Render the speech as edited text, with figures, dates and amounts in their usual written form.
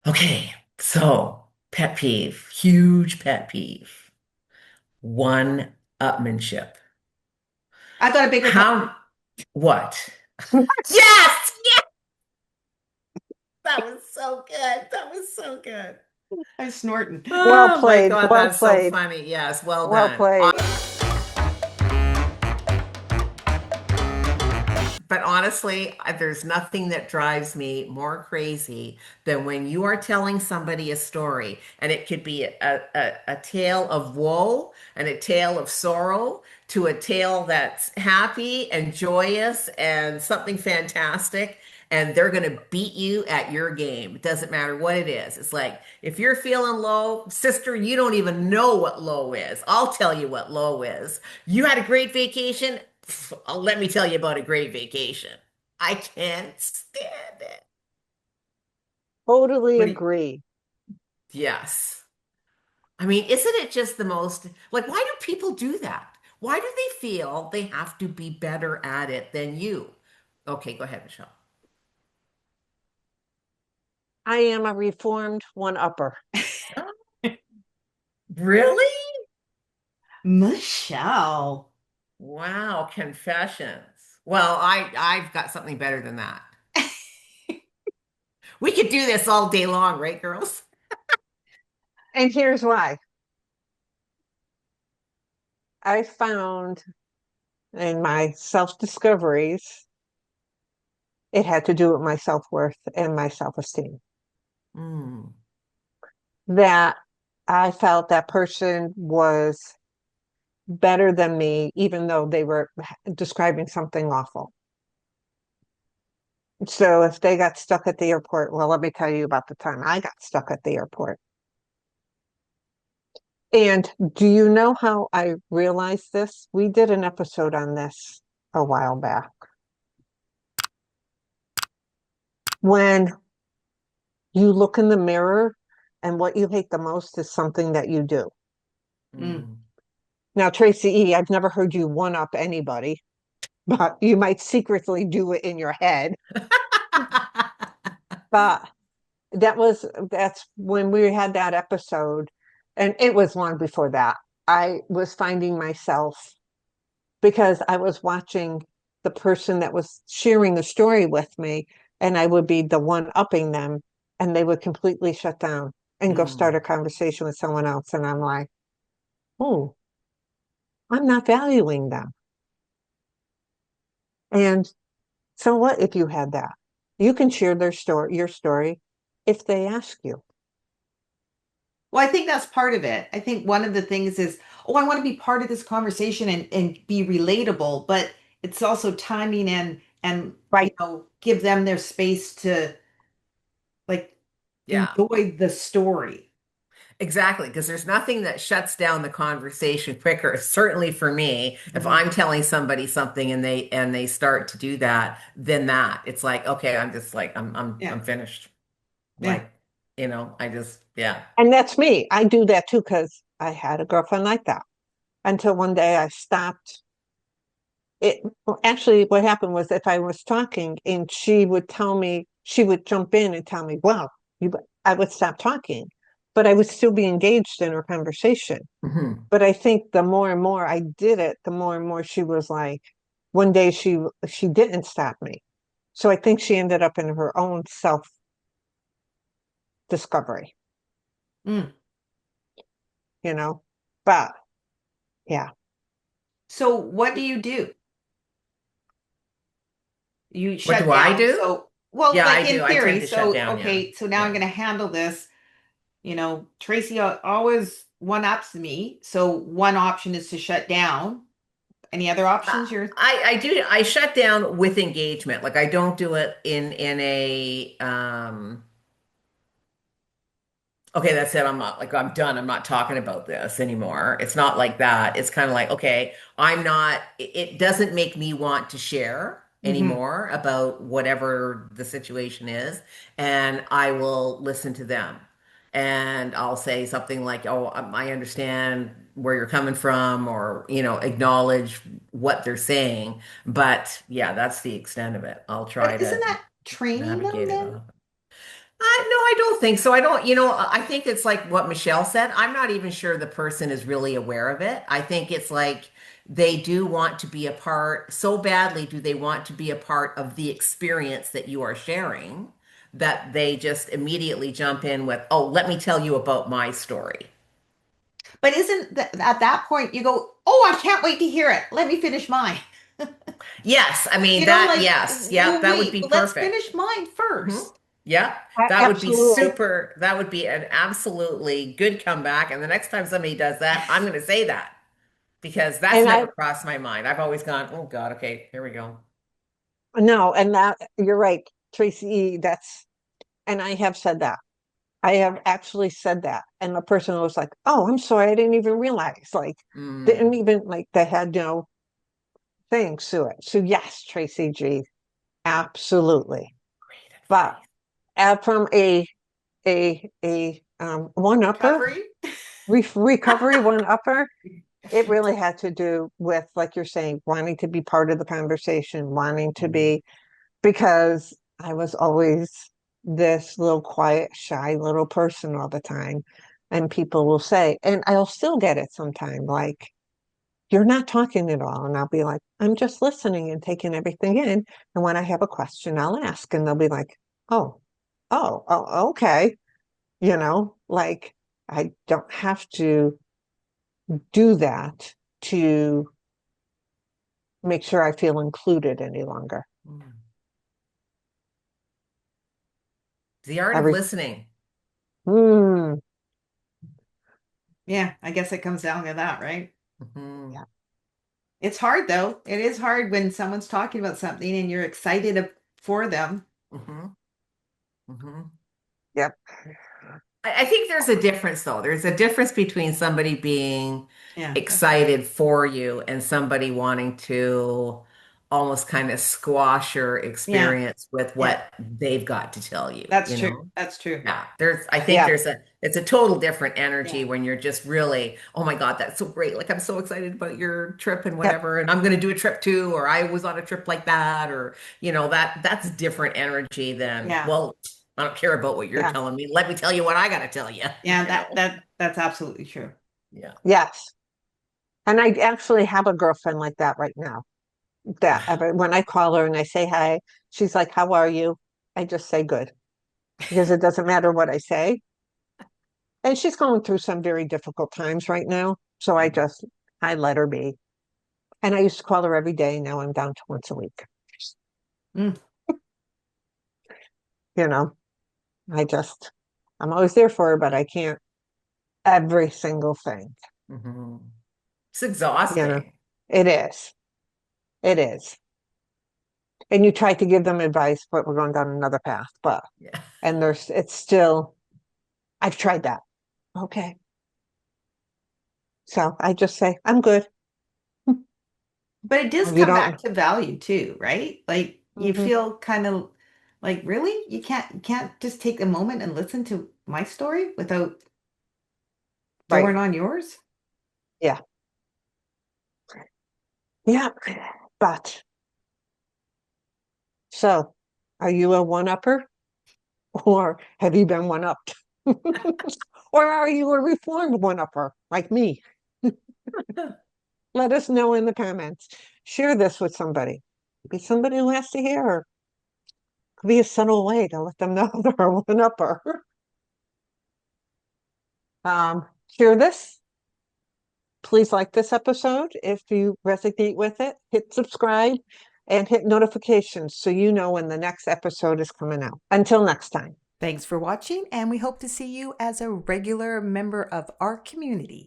Okay, so pet peeve, huge pet peeve, one-upmanship. I've got a bigger pet. How, what? Yes! Yes! That was so good. That was so good. I'm snorting. Well Oh my played. God, Well that's so played. funny. Yes, well Well done. played. But honestly, there's nothing that drives me more crazy than when you are telling somebody a story, and it could be a tale of woe and a tale of sorrow to a tale that's happy and joyous and something fantastic, and they're going to beat you at your game. It doesn't matter what it is. It's like, if you're feeling low, sister, you don't even know what low is. I'll tell you what low is. You had a great vacation. Let me tell you about a great vacation. I can't stand it. Totally What do you, agree. yes. I mean, isn't it just the most, like, why do people do that? Why do they feel they have to be better at it than you? Okay, go ahead, Michelle. I am a reformed one-upper. Really? Michelle. Wow, confessions. Well, I've got something better than that. We could do this all day long, right, girls? And here's why. I found in my self-discoveries, it had to do with my self-worth and my self-esteem. Mm, That I felt that person was better than me, even though they were describing something awful. So if they got stuck at the airport, well, let me tell you about the time I got stuck at the airport. And do you know how I realized this? We did an episode on this a while back. When you look in the mirror and what you hate the most is something that you do. Mm. mm. Now, Tracy E., I've never heard you one up anybody, but you might secretly do it in your head. But that's when we had that episode, and it was long before that. I was finding myself because I was watching the person that was sharing the story with me, and I would be the one upping them, and they would completely shut down and go start a Mm. conversation with someone else. And I'm like, oh, I'm not valuing them. And so what if you had that? You can share your story, if they ask you. Well, I think that's part of it. I think one of the things is, oh, I want to be part of this conversation and be relatable, but it's also timing and Right. give them their space to like Yeah. enjoy the story. Exactly, because there's nothing that shuts down the conversation quicker. Certainly for me, if Mhm. I'm telling somebody something and they start to do that, then that it's like, okay, I'm just like Yeah. I'm finished. Yeah. Like, I just yeah. And that's me. I do that too because I had a girlfriend like that until one day I stopped. It actually, what happened was if I was talking and she would tell me, she would jump in and tell me, well, you, I would stop talking, but I would still be engaged in her conversation. Mhm. But I think the more and more I did it, the more and more she was like, one day she didn't stop me. So I think she ended up in her own self discovery, Mm. you know. But yeah, So what do you do? You What shut do I down. do? So, well, Yeah, like I do. in I theory, tend to shut so down, yeah. okay, so now I'm Yeah. going to handle this. Tracy always one ups me. So one option is to shut down. Any other Uh, options you're I shut down with engagement. Like I don't do it in a okay, that's it. I'm not like I'm done. I'm not talking about this anymore. It's not like that. It's kind of like, okay, I'm not, it doesn't make me want to share Mhm. anymore about whatever the situation is. And I will listen to them. And I'll say something like, oh, I understand where you're coming from, or, acknowledge what they're saying. But yeah, that's the extent of it. I'll try But isn't to that training them navigate it then? off. No, I don't think so. I don't, I think it's like what Michelle said. I'm not even sure the person is really aware of it. I think it's like they do want to be a part, so badly do they want to be a part of the experience that you are sharing that they just immediately jump in with, oh, let me tell you about my story. But isn't that at that point you go, oh, I can't wait to hear it. Let me finish mine. Yes, I mean You know, that, like, yes. Yep, well, that would wait, be let's perfect. finish mine Hmm. first. Yeah, that would be Absolutely. super. That would be an absolutely good comeback. And the next time somebody does that, I'm going to say that because that's And I never crossed my mind. I've always gone, oh God, okay, here we go. no, and that you're right, Tracy, and I have said that. I have actually said that. And the person was like, oh, I'm sorry, I didn't even realize. Like, didn't Mm, even like they had no thing to it. So yes, Tracy G, absolutely. great But advice. from a one upper Recovery. recovery one upper, it really had to do with, like you're saying, wanting to be part of the conversation, wanting to Mm, be, because I was always this little quiet, shy little person all the time. And people will say, and I'll still get it sometime, like, you're not talking at all. And I'll be like, I'm just listening and taking everything in. And when I have a question, I'll ask. And they'll be like, oh, okay. Like I don't have to do that to make sure I feel included any longer. mm. The art of Every, listening. mm, Yeah, I guess it comes down to that, right? Hmm. yeah, It's hard though. It is hard when someone's talking about something and you're excited for them. Hmm. Hmm. yep, I think there's a difference, though. There's a difference between somebody being Yeah, that's true. excited for you and somebody wanting to almost kind of squash your Yeah, experience with yeah, what they've got to tell you, that's you true. know? That's true. Yeah, I think yeah, it's a total different energy Yeah, when you're just really, oh my God, that's so great. Like, I'm so excited about your trip and yep, whatever, and I'm going to do a trip too, or I was on a trip like that, or, that's different energy than, yeah, well, I don't care about what you're yeah, telling me. Let me tell you what I got to tell you, yeah. you know? That's absolutely true. Yeah. yes. And I actually have a girlfriend like that right now. When I call her and I say hi, she's like, how are you? I just say good because it doesn't matter what I say. And she's going through some very difficult times right now. So I let her be. And I used to call her every day. Now I'm down to once a week. Mm. You know, I just, I'm always there for her, but I can't every single thing. Hmm. It's You know, exhausting. it is. It is. And you try to give them advice, but we're going down another path. Yeah. It's still, I've tried that. Okay. So I just say, I'm good. But it does You come back don't, to value too, right? Like you mhm, feel kind of like, really? You can't just take a moment and listen to my story without right. going on yours? Yeah. Yeah. But so are you a one-upper or have you been one-upped? Or are you a reformed one-upper like me? Let us know in the comments. Share this with somebody. Be somebody who has to hear, or could be a subtle way to let them know they're a one-upper. Share this. Please like this episode if you resonate with it. Hit subscribe and hit notifications so you know when the next episode is coming out. Until next time. Thanks for watching, and we hope to see you as a regular member of our community.